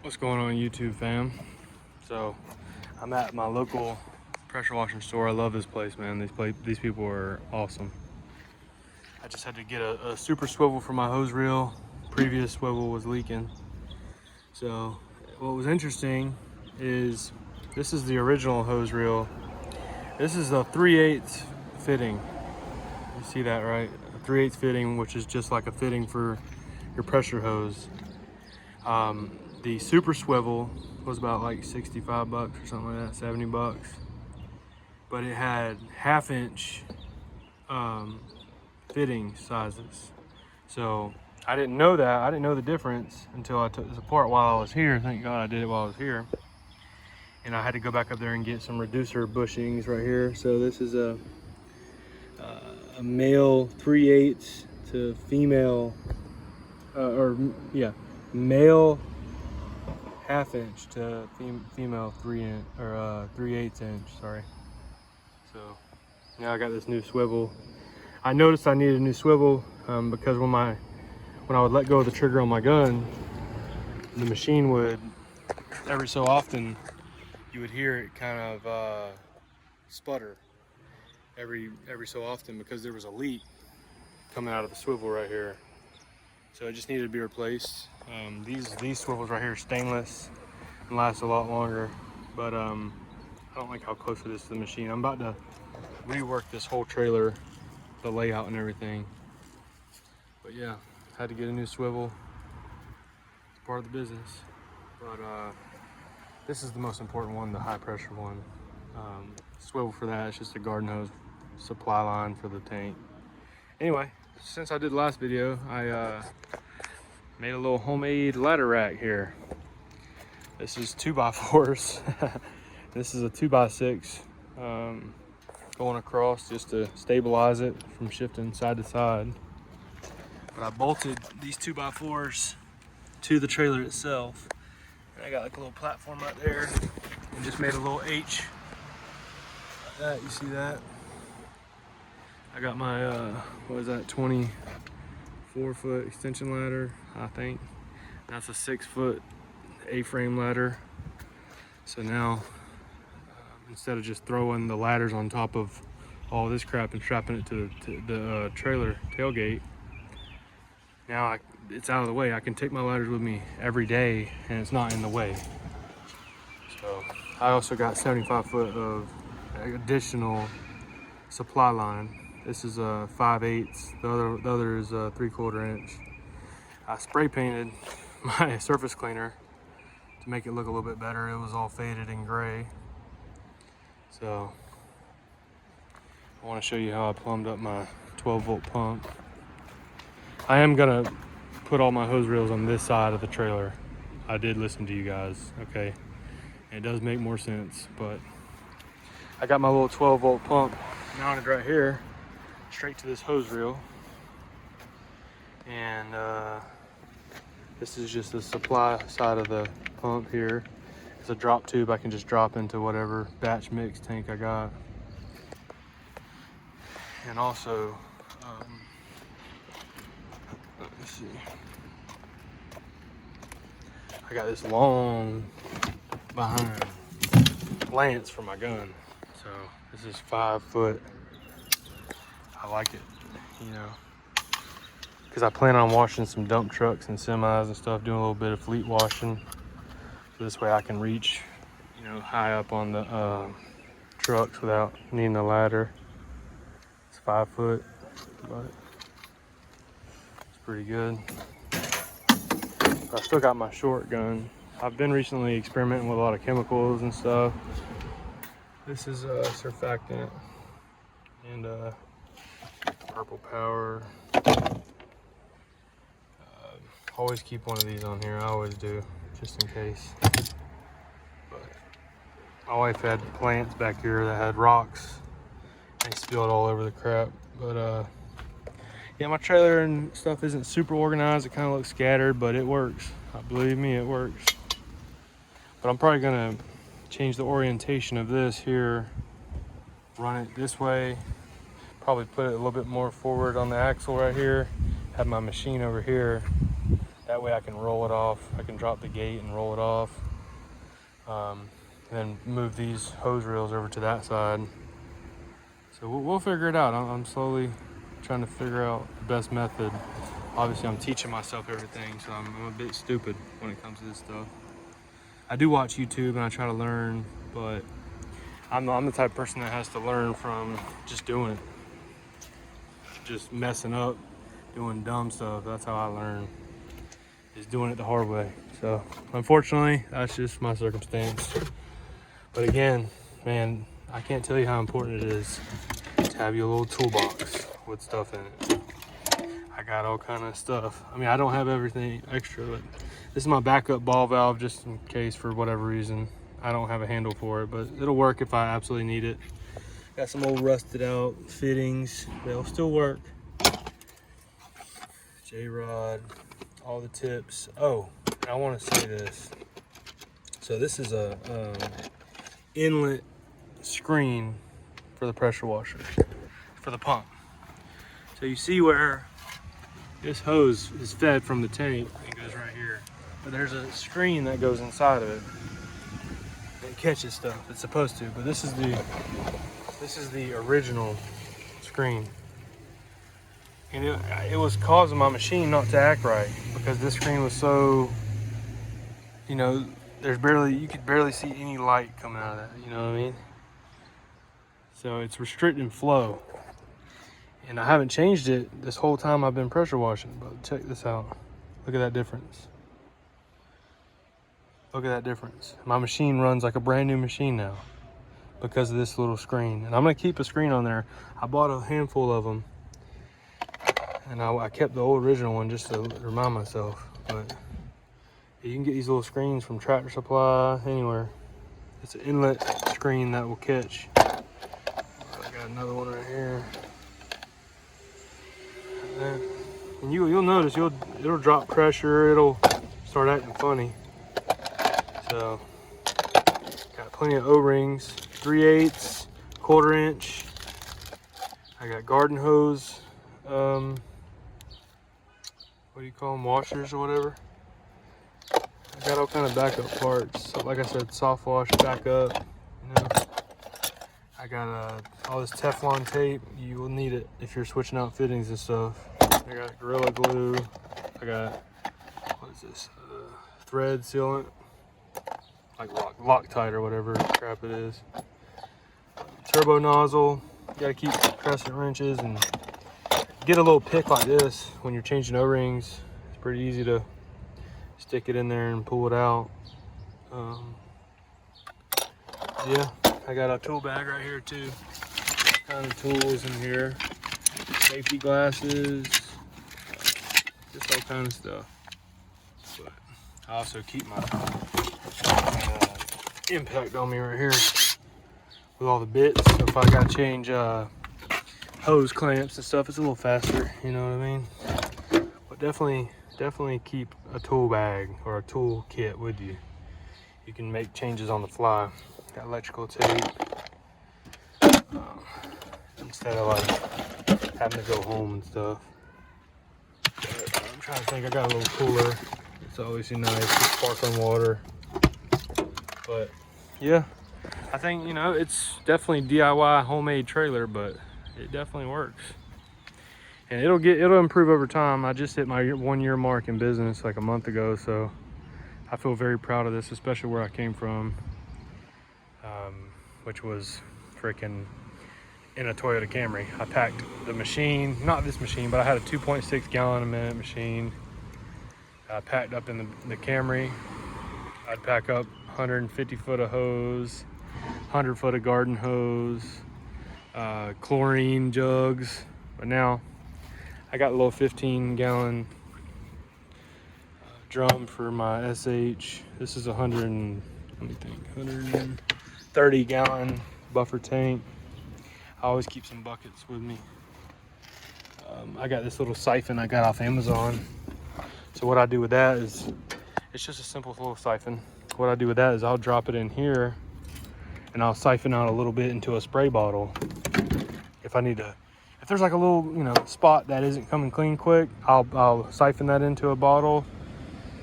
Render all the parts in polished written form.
What's going on, YouTube fam? So I'm at my local pressure washing store. I love this place, man. These people are awesome. I just had to get a super swivel for my hose reel. Previous swivel was leaking. So what was interesting is this is the original hose reel. This is a 3/8 fitting. You see that, right? A 3/8 fitting, which is just like a fitting for your pressure hose. The super swivel was about like 65 bucks or something like that, 70 bucks. But it had 1/2 inch fitting sizes. So I didn't know that. I didn't know the difference until I took this apart while I was here. Thank God I did it while I was here. And I had to go back up there and get some reducer bushings right here. So this is a male 3/8 to female, male 1/2 inch to female 3/8 inch. Sorry. So now I got this new swivel. I noticed I needed a new swivel because when I would let go of the trigger on my gun, the machine would, every so often, you would hear it kind of sputter every so often because there was a leak coming out of the swivel right here. So it just needed to be replaced. These swivels right here are stainless and last a lot longer, but I don't like how close it is to the machine. I'm about to rework this whole trailer, the layout and everything. But yeah, had to get a new swivel. It's part of the business. But this is the most important one, the high pressure one. Swivel for that, it's just a garden hose supply line for the tank. Anyway, since I did the last video, I made a little homemade ladder rack here. This is 2x4s. This is a 2x6 going across just to stabilize it from shifting side to side. But I bolted these 2x4s to the trailer itself. And I got like a little platform right there and just made a little H like that. You see that? I got my, what is that, 24-foot extension ladder, I think. That's a 6-foot A-frame ladder. So now, instead of just throwing the ladders on top of all this crap and strapping it to the trailer tailgate, now it's out of the way. I can take my ladders with me every day and it's not in the way. So I also got 75 foot of additional supply line. This is a 5/8. The other is a 3/4 inch. I spray painted my surface cleaner to make it look a little bit better. It was all faded and gray. So I want to show you how I plumbed up my 12-volt pump. I am gonna put all my hose reels on this side of the trailer. I did listen to you guys, okay? It does make more sense, but I got my little 12-volt pump mounted right here, straight to this hose reel. And this is just the supply side of the pump here. It's a drop tube I can just drop into whatever batch mix tank I got. And also, let me see. I got this long behind lance for my gun. So this is 5 foot. I like it, you know, because I plan on washing some dump trucks and semis and stuff, doing a little bit of fleet washing. So this way I can reach, you know, high up on the trucks without needing a ladder. It's 5 foot, but it's pretty good. But I still got my short gun. I've been recently experimenting with a lot of chemicals and stuff. This is Surfactant and Purple Power. Always keep one of these on here. I always do, just in case. But my wife had plants back here that had rocks. They spilled all over the crap. But yeah, my trailer and stuff isn't super organized. It kind of looks scattered, but it works. Believe me, it works. But I'm probably gonna change the orientation of this here, run it this way, probably put it a little bit more forward on the axle right here, have my machine over here, That way I can roll it off. I can drop the gate and roll it off. And then move these hose reels over to that side. So we'll figure it out. I'm slowly trying to figure out the best method. Obviously, I'm teaching myself everything, so I'm a bit stupid when it comes to this stuff. I do watch YouTube and I try to learn, but I'm the type of person that has to learn from just doing it. Just messing up, doing dumb stuff. That's how I learn, is doing it the hard way. So unfortunately, that's just my circumstance. But again, man, I can't tell you how important it is to have your little toolbox with stuff in it. I got all kind of stuff. I mean, I don't have everything extra, but this is my backup ball valve just in case for whatever reason I don't have a handle for it, but it'll work if I absolutely need it. Got some old rusted out fittings. They'll still work. J-rod, all the tips. Oh, I want to say this. So this is a inlet screen for the pressure washer, for the pump. So you see where this hose is fed from the tank. It goes right here. But there's a screen that goes inside of it. It catches stuff. It's supposed to, but this is the original screen. And it was causing my machine not to act right because this screen was so, you know, you could barely see any light coming out of that, you know what I mean? So it's restricting flow. And I haven't changed it this whole time I've been pressure washing, but check this out. Look at that difference. Look at that difference. My machine runs like a brand new machine now because of this little screen. And I'm gonna keep a screen on there. I bought a handful of them and I kept the old original one just to remind myself. But you can get these little screens from Tractor Supply, anywhere. It's an inlet screen that will catch. I got another one right here. And you'll notice it'll drop pressure, it'll start acting funny. So got plenty of O-rings, 3/8, 1/4 inch. I got garden hose, what do you call them, washers or whatever. I got all kind of backup parts. So like I said, soft wash backup. You know, I got all this Teflon tape. You will need it if you're switching out fittings and stuff. I got Gorilla Glue. I got, what is this? Thread sealant, like Loctite or whatever crap it is. Turbo nozzle. You gotta keep crescent wrenches and get a little pick like this when you're changing O-rings. It's pretty easy to stick it in there and pull it out. Yeah, I got a tool bag right here too. Kind of tools in here. Safety glasses, just all kind of stuff. But I also keep my impact on me right here with all the bits. So if I gotta change hose clamps and stuff, it's a little faster, you know what I mean? But definitely keep a tool bag or a tool kit with you. You can make changes on the fly. Got electrical tape instead of like having to go home and stuff. But I'm trying to think. I got a little cooler. It's obviously nice, just sparkling water. But yeah, I think, you know, it's definitely DIY homemade trailer, but it definitely works. And it'll improve over time. I just hit my 1 year mark in business like a month ago, so I feel very proud of this, especially where I came from, which was freaking in a Toyota Camry. I packed the machine, not this machine, but I had a 2.6 gallon a minute machine. I packed up in the Camry. I'd pack up 150 foot of hose, 100 foot of garden hose, chlorine jugs. But now I got a little 15 gallon drum for my SH. This is 130 gallon buffer tank. I always keep some buckets with me. I got this little siphon I got off Amazon. So what I do with that is, it's just a simple little siphon. What I do with that is I'll drop it in here and I'll siphon out a little bit into a spray bottle. If I need to, if there's like a little, you know, spot that isn't coming clean quick, I'll siphon that into a bottle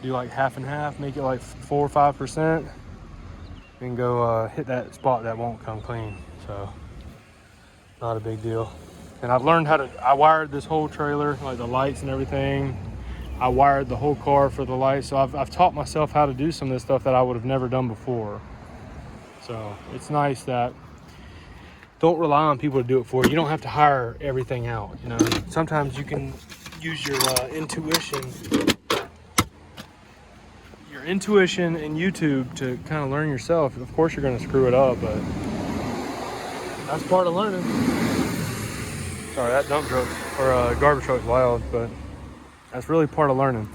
do like half and half, make it like 4 or 5%, and go hit that spot that won't come clean. So not a big deal. And I've learned how to, I wired this whole trailer, like the lights and everything. I wired the whole car for the lights. So I've taught myself how to do some of this stuff that I would have never done before. So it's nice that don't rely on people to do it for you. You don't have to hire everything out. You know, sometimes you can use your intuition and YouTube to kind of learn yourself. Of course, you're going to screw it up, but that's part of learning. Sorry, that dump truck or garbage truck's loud, but that's really part of learning.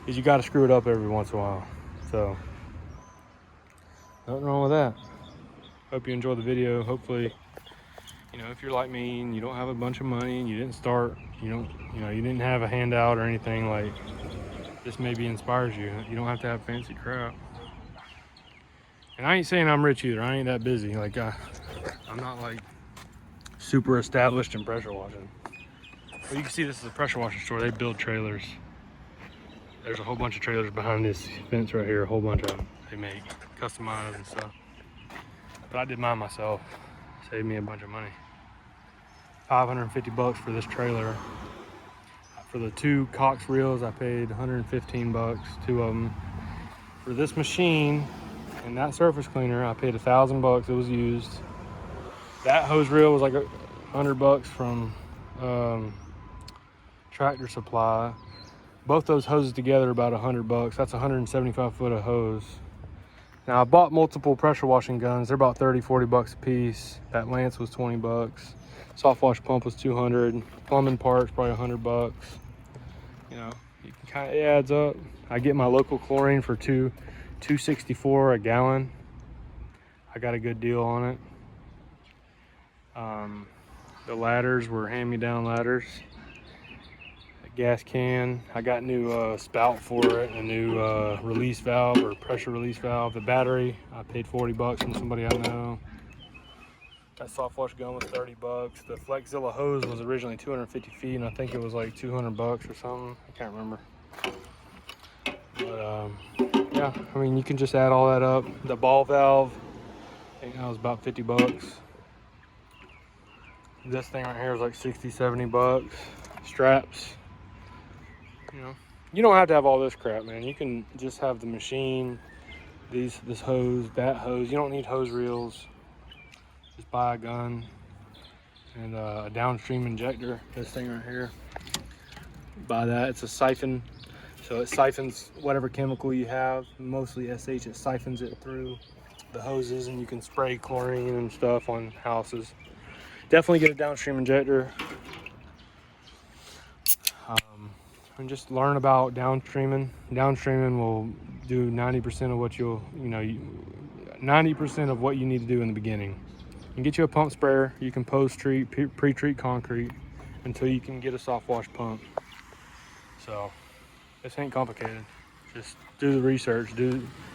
Is you got to screw it up every once in a while. So nothing wrong with that. Hope you enjoyed the video. Hopefully, you know, if you're like me and you don't have a bunch of money and you didn't start, you didn't have a handout or anything, like this maybe inspires you. You don't have to have fancy crap. And I ain't saying I'm rich either. I ain't that busy. Like I'm not like super established in pressure washing. Well, you can see this is a pressure washing store. They build trailers. There's a whole bunch of trailers behind this fence right here. A whole bunch of them they make, customized and stuff. But I did mine myself. Saved me a bunch of money. $550 for this trailer. For the 2 Cox reels, I paid $115, 2 of them. For this machine and that surface cleaner, I paid $1,000. It was used. That hose reel was like $100 from Tractor Supply. Both those hoses together about $100. That's 175 foot of hose. Now I bought multiple pressure washing guns. They're about 30, 40 bucks a piece. That lance was 20 bucks. Soft wash pump was 200. Plumbing parts probably 100 bucks. You know, you can kind of, it adds up. I get my local chlorine for $2.64 a gallon. I got a good deal on it. The ladders were hand-me-down ladders. A gas can. I got new spout for it, a new release valve or pressure release valve. The battery, I paid 40 bucks from somebody I know. That soft wash gun was 30 bucks. The Flexzilla hose was originally 250 feet, and I think it was like 200 bucks or something. I can't remember. But yeah, I mean, you can just add all that up. The ball valve, I think that was about 50 bucks. This thing right here is like 60, 70 bucks. Straps, you know, you don't have to have all this crap, man. You can just have the machine, this hose, that hose. You don't need hose reels. Just buy a gun and a downstream injector. This thing right here. Buy that. It's a siphon, so it siphons whatever chemical you have. Mostly SH. It siphons it through the hoses, and you can spray chlorine and stuff on houses. Definitely get a downstream injector. And just learn about downstreaming. Downstreaming will do 90% of what 90% of what you need to do in the beginning. You can get you a pump sprayer. You can post-treat, pre-treat concrete until you can get a soft wash pump. So this ain't complicated. Just do the research.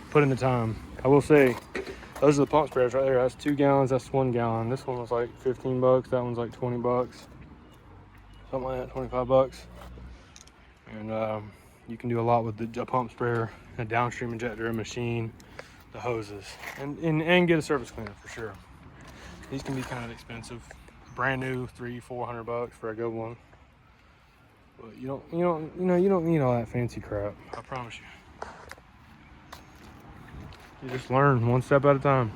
Put in the time. I will say, those are the pump sprayers right there. That's 2 gallons. That's 1 gallon. This one was like 15 bucks. That one's like 20 bucks. Something like that, 25 bucks. And you can do a lot with a pump sprayer, a downstream injector, a machine, the hoses, and get a surface cleaner for sure. These can be kind of expensive. Brand new, $300-400 bucks for a good one. But you don't need all that fancy crap. I promise you. You just learn one step at a time.